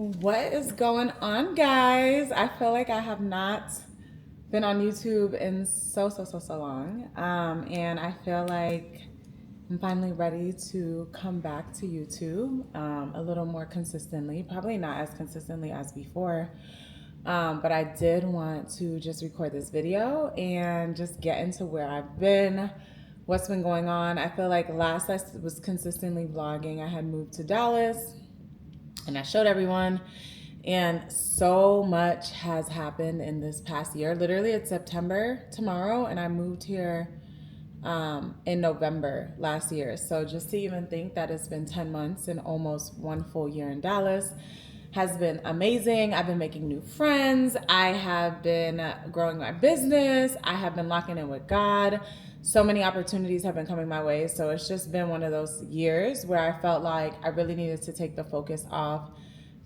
What is going on, guys? I feel like I have not been on YouTube in so long. And I feel like I'm finally ready to come back to YouTube a little more consistently. Probably not as consistently as before. But I did want to just record this video and just get into where I've been, what's been going on. I feel like last I was consistently vlogging, I had moved to Dallas and I showed everyone. And so much has happened in this past year. Literally, it's September tomorrow, and I moved here in November last year. So just to even think that it's been 10 months and almost one full year in Dallas has been amazing. I've been making new friends. I have been growing my business. I have been locking in with God. So many opportunities have been coming my way. So it's just been one of those years where I felt like I really needed to take the focus off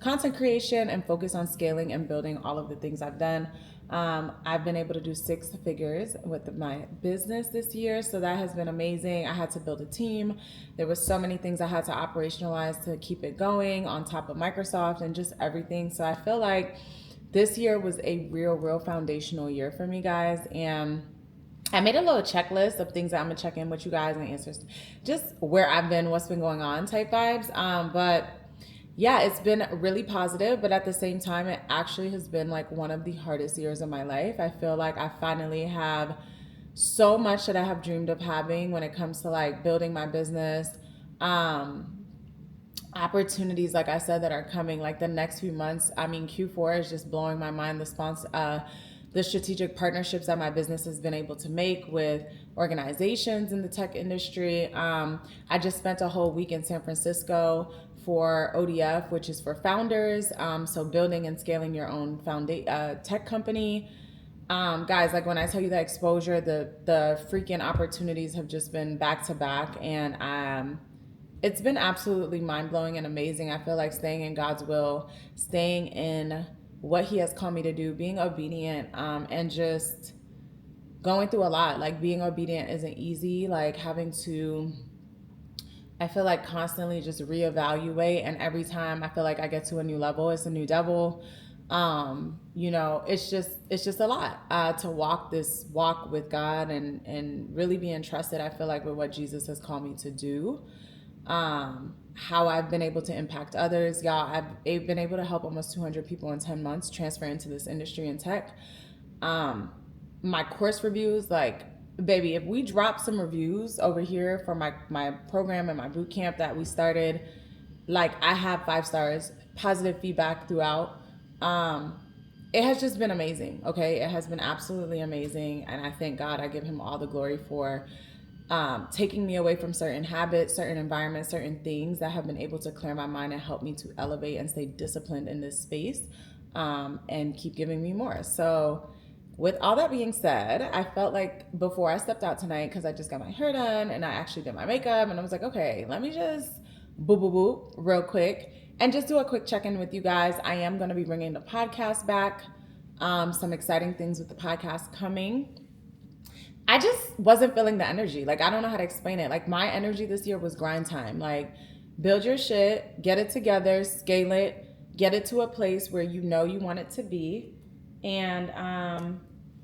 content creation and focus on scaling and building all of the things I've done. I've been able to do 6 figures with my business this year, so that has been amazing. I had to build a team. There was so many things I had to operationalize to keep it going on top of Microsoft and just everything. So I feel like this year was a real foundational year for me, guys. And I made a little checklist of things that I'm gonna check in with you guys and answers, just where I've been, what's been going on type vibes. But yeah, it's been really positive, but at the same time, it actually has been like one of the hardest years of my life. I feel like I finally have so much that I have dreamed of having when it comes to like building my business. Opportunities, like I said, that are coming like the next few months. I mean, Q4 is just blowing my mind. The strategic partnerships that my business has been able to make with organizations in the tech industry. I just spent a whole week in San Francisco for ODF, which is for founders. So building and scaling your own tech company. Guys, like when I tell you the exposure, the freaking opportunities have just been back to back, and it's been absolutely mind blowing and amazing. I feel like staying in God's will, staying in what He has called me to do, being obedient, and just going through a lot. Like being obedient isn't easy. Like having to, I feel like constantly just reevaluate, and every time I feel like I get to a new level, it's a new devil. It's just a lot to walk this walk with God and really be entrusted. I feel like with what Jesus has called me to do. How I've been able to impact others. Y'all, I've been able to help almost 200 people in 10 months transfer into this industry in tech. My course reviews, like, baby, if we drop some reviews over here for my program and my boot camp that we started, like I have 5 stars, positive feedback throughout. It has just been amazing. Okay. It has been absolutely amazing. And I thank God. I give Him all the glory for taking me away from certain habits, certain environments, certain things that have been able to clear my mind and help me to elevate and stay disciplined in this space, and keep giving me more. So with all that being said, I felt like before I stepped out tonight, because I just got my hair done and I actually did my makeup, and I was like, okay, let me just boop real quick and just do a quick check-in with you guys. I am going to be bringing the podcast back. Some exciting things with the podcast coming. I just wasn't feeling the energy. Like, I don't know how to explain it. Like, my energy this year was grind time. Like, build your shit, get it together, scale it, get it to a place where you know you want it to be. And,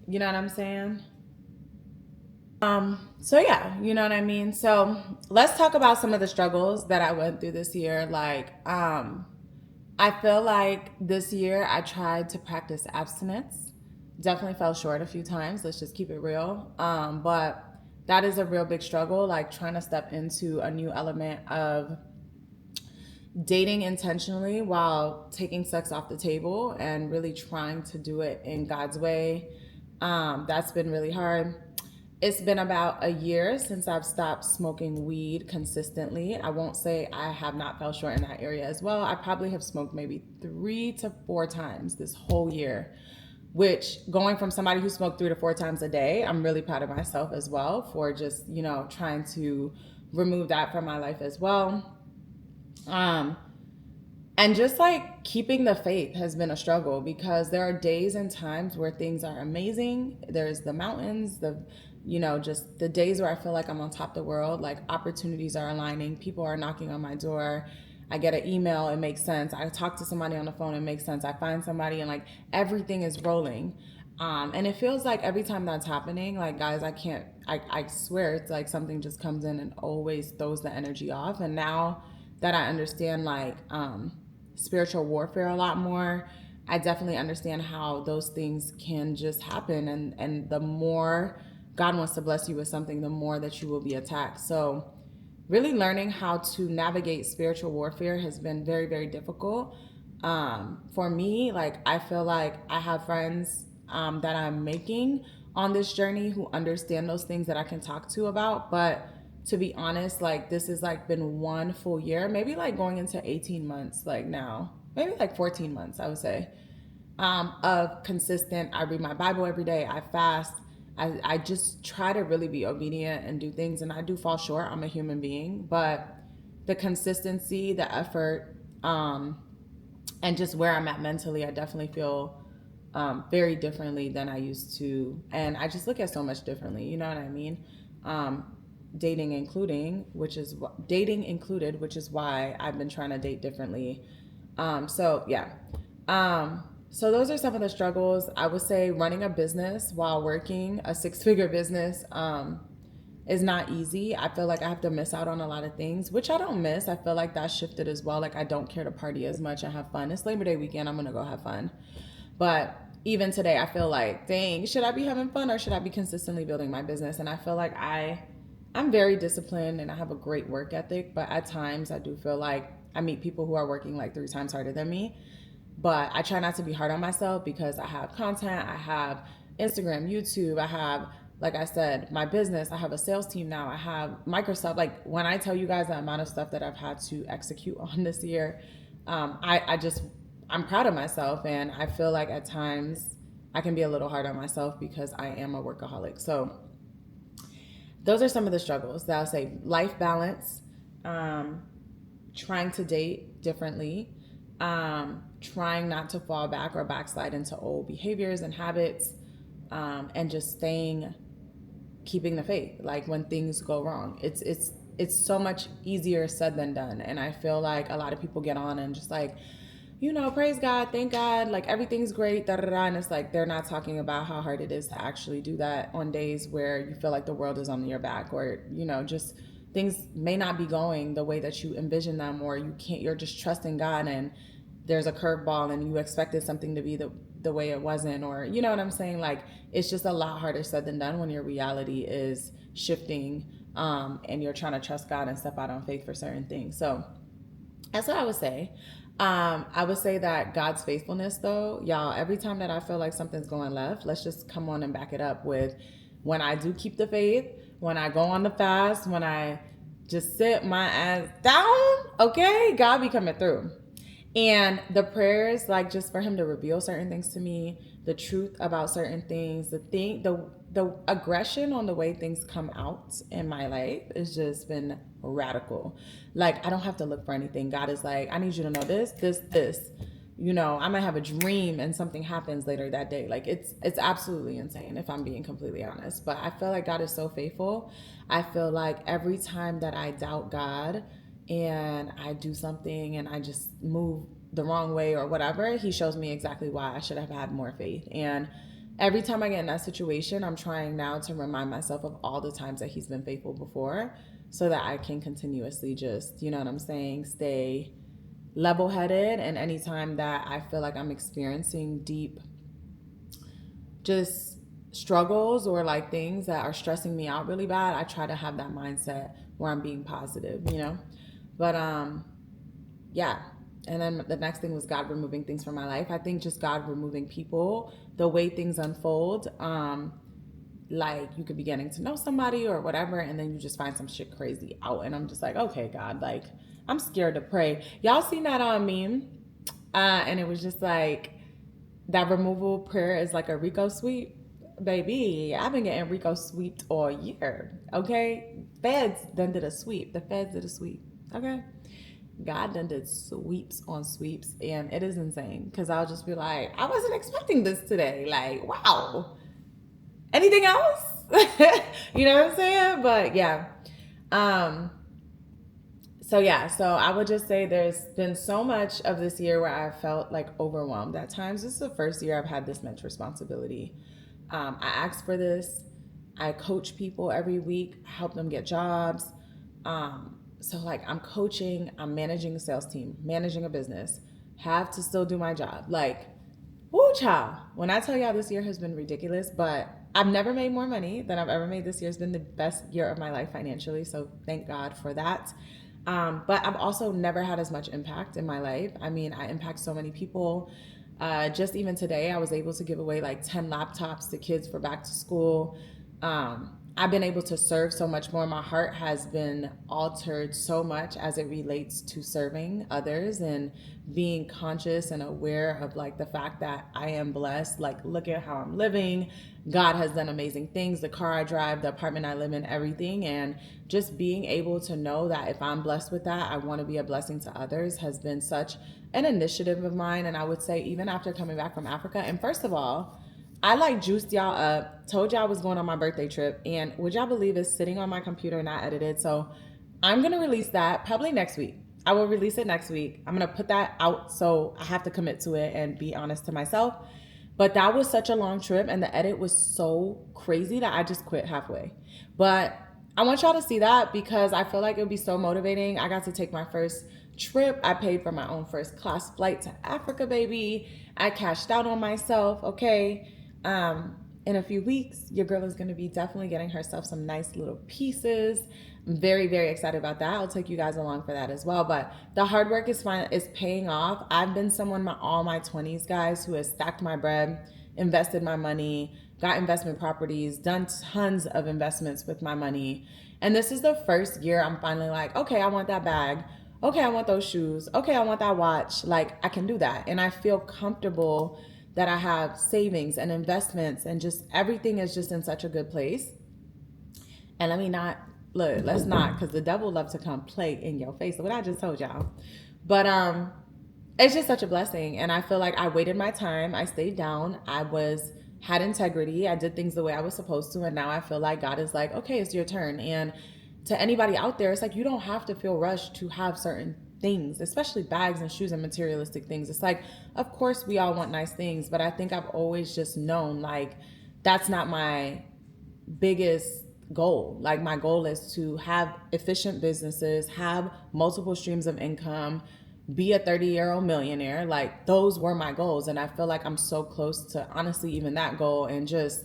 you know what I'm saying? So yeah, you know what I mean? So let's talk about some of the struggles that I went through this year. Like, I feel like this year I tried to practice abstinence. Definitely fell short a few times. Let's just keep it real. But that is a real big struggle, like trying to step into a new element of dating intentionally while taking sex off the table and really trying to do it in God's way. That's been really hard. It's been about a year since I've stopped smoking weed consistently. I won't say I have not fell short in that area as well. I probably have smoked maybe 3 to 4 times this whole year, which, going from somebody who smoked 3 to 4 times a day, I'm really proud of myself as well for just, trying to remove that from my life as well. And just like keeping the faith has been a struggle, because there are days and times where things are amazing. There's the mountains, just the days where I feel like I'm on top of the world, like opportunities are aligning, people are knocking on my door. I get an email, it makes sense. I talk to somebody on the phone, it makes sense. I find somebody and like everything is rolling. And it feels like every time that's happening, like guys, I swear it's like something just comes in and always throws the energy off. And now that I understand like spiritual warfare a lot more, I definitely understand how those things can just happen. And the more God wants to bless you with something, the more that you will be attacked. So really learning how to navigate spiritual warfare has been very, very difficult. For me, like I feel like I have friends that I'm making on this journey who understand those things that I can talk to about. But to be honest, like this has like been one full year, maybe like going into 18 months, like now, maybe like 14 months, I would say, of consistent. I read my Bible every day. I fast. I just try to really be obedient and do things. And I do fall short. I'm a human being. But the consistency, the effort, and just where I'm at mentally, I definitely feel very differently than I used to. And I just look at so much differently. You know what I mean? Dating included, which is why I've been trying to date differently. So yeah. So those are some of the struggles. I would say running a business while working a six-figure business is not easy. I feel like I have to miss out on a lot of things, which I don't miss. I feel like that shifted as well. Like I don't care to party as much and have fun. It's Labor Day weekend. I'm gonna go have fun. But even today, I feel like, dang, should I be having fun or should I be consistently building my business? And I feel like I'm very disciplined and I have a great work ethic, but at times I do feel like I meet people who are working like 3 times harder than me. But I try not to be hard on myself because I have content, I have Instagram, YouTube, I have, like I said, my business, I have a sales team now, I have Microsoft. Like when I tell you guys the amount of stuff that I've had to execute on this year, I'm proud of myself. And I feel like at times I can be a little hard on myself because I am a workaholic. So those are some of the struggles that I'll say. Life balance, trying to date differently, trying not to fall back or backslide into old behaviors and habits, and just keeping the faith. Like when things go wrong, it's so much easier said than done. And I feel like a lot of people get on and just like, praise God, thank God, like everything's great, da da da. And it's like they're not talking about how hard it is to actually do that on days where you feel like the world is on your back, or just things may not be going the way that you envision them, or you're just trusting God and there's a curveball and you expected something to be the way it wasn't, or you know what I'm saying? Like it's just a lot harder said than done when your reality is shifting, and you're trying to trust God and step out on faith for certain things. So that's what I would say. I would say that God's faithfulness, though, y'all, every time that I feel like something's going left, let's just come on and back it up with when I do keep the faith, when I go on the fast, when I just sit my ass down, okay, God be coming through. And the prayers, like just for him to reveal certain things to me, the truth about certain things, the aggression on the way things come out in my life has just been radical. Like I don't have to look for anything. God is like, I need you to know this. I might have a dream and something happens later that day. Like it's absolutely insane if I'm being completely honest. But I feel like God is so faithful. I feel like every time that I doubt God and I do something and I just move the wrong way or whatever, he shows me exactly why I should have had more faith. And every time I get in that situation, I'm trying now to remind myself of all the times that he's been faithful before so that I can continuously just, you know what I'm saying, stay level-headed. And anytime that I feel like I'm experiencing deep just struggles or like things that are stressing me out really bad, I try to have that mindset where I'm being positive, But yeah. And then the next thing was God removing things from my life. I think just God removing people, the way things unfold, like you could be getting to know somebody or whatever, and then you just find some shit crazy out. And I'm just like, okay, God, like I'm scared to pray. Y'all seen that on meme? And it was just like that removal prayer is like a Rico sweep. Baby, I've been getting Rico sweeped all year. Okay? Feds done did a sweep. The feds did a sweep. Okay? God done did sweeps on sweeps, and it is insane because I'll just be like, I wasn't expecting this today. Like, wow. Anything else? You know what I'm saying? But yeah. So yeah, so I would just say there's been so much of this year where I felt like overwhelmed at times. This is the first year I've had this much responsibility. I asked for this. I coach people every week, help them get jobs. So like I'm coaching, I'm managing a sales team, managing a business, have to still do my job. Like, woo child. When I tell y'all this year has been ridiculous, but I've never made more money than I've ever made. This year's been the best year of my life financially. So thank God for that. But I've also never had as much impact in my life. I mean, I impact so many people. Just even today, I was able to give away like 10 laptops to kids for back to school. I've been able to serve so much more. My heart has been altered so much as it relates to serving others and being conscious and aware of like the fact that I am blessed. Like, look at how I'm living. God has done amazing things. The car I drive, the apartment I live in, everything. And just being able to know that if I'm blessed with that, I want to be a blessing to others has been such an initiative of mine. And I would say, even after coming back from Africa, and first of all, I like juiced y'all up, told y'all I was going on my birthday trip, and would y'all believe it's sitting on my computer not edited? So I'm gonna release that probably next week. I will release it next week. I'm gonna put that out, so I have to commit to it and be honest to myself. But that was such a long trip, and the edit was so crazy that I just quit halfway. But I want y'all to see that because I feel like it would be so motivating. I got to take my first trip. I paid for my own first class flight to Africa, baby. I cashed out on myself, okay? In a few weeks, your girl is going to be definitely getting herself some nice little pieces. I'm very, very excited about that. I'll take you guys along for that as well. But the hard work is paying off. I've been someone all my 20s, guys, who has stacked my bread, invested my money, got investment properties, done tons of investments with my money. And this is the first year I'm finally like, okay, I want that bag. Okay, I want those shoes. Okay, I want that watch. Like, I can do that. And I feel comfortable that I have savings and investments and just everything is just in such a good place. And let's not, because the devil loves to come play in your face. What I just told y'all. But it's just such a blessing. And I feel like I waited my time. I stayed down. Had integrity. I did things the way I was supposed to. And now I feel like God is like, okay, it's your turn. And to anybody out there, it's like you don't have to feel rushed to have certain things, especially bags and shoes and materialistic things. It's like, of course, we all want nice things, but I think I've always just known like that's not my biggest goal. Like, my goal is to have efficient businesses, have multiple streams of income, be a 30-year-old millionaire. Like, those were my goals. And I feel like I'm so close to honestly even that goal and just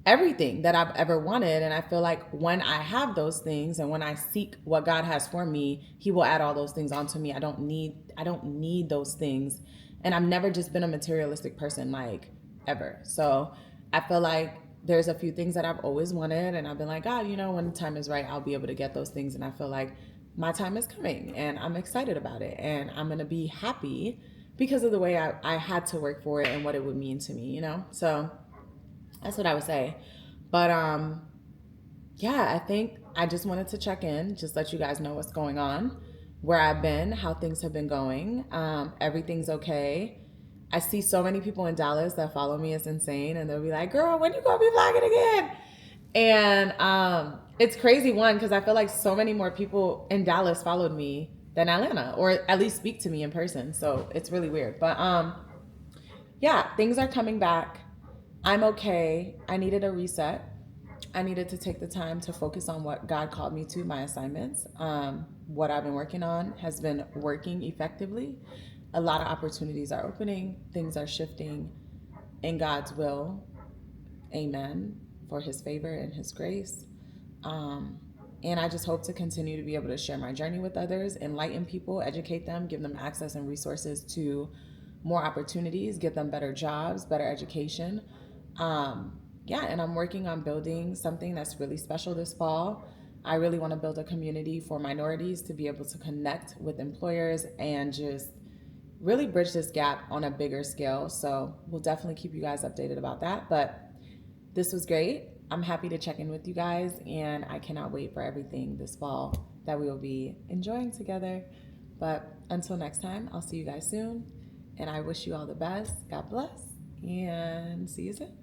everything that I've ever wanted. And I feel like when I have those things and when I seek what God has for me, he will add all those things onto me. I don't need those things. And I've never just been a materialistic person, like, ever. So I feel like there's a few things that I've always wanted and I've been like, God, when the time is right, I'll be able to get those things. And I feel like my time is coming and I'm excited about it. And I'm going to be happy because of the way I had to work for it and what it would mean to me, So that's what I would say. But yeah, I think I just wanted to check in, just let you guys know what's going on, where I've been, how things have been going. Everything's okay. I see so many people in Dallas that follow me. It's insane. And they'll be like, girl, when you gonna be vlogging again? And it's crazy, one, because I feel like so many more people in Dallas followed me than Atlanta, or at least speak to me in person. So it's really weird. But yeah, things are coming back. I'm okay. I needed a reset. I needed to take the time to focus on what God called me to, my assignments. What I've been working on has been working effectively. A lot of opportunities are opening. Things are shifting in God's will. Amen. For his favor and his grace. And I just hope to continue to be able to share my journey with others, enlighten people, educate them, give them access and resources to more opportunities, give them better jobs, better education. Yeah, and I'm working on building something that's really special this fall. I really want to build a community for minorities to be able to connect with employers and just really bridge this gap on a bigger scale. So we'll definitely keep you guys updated about that. But this was great. I'm happy to check in with you guys, and I cannot wait for everything this fall that we will be enjoying together. But until next time, I'll see you guys soon, and I wish you all the best. God bless, and see you soon.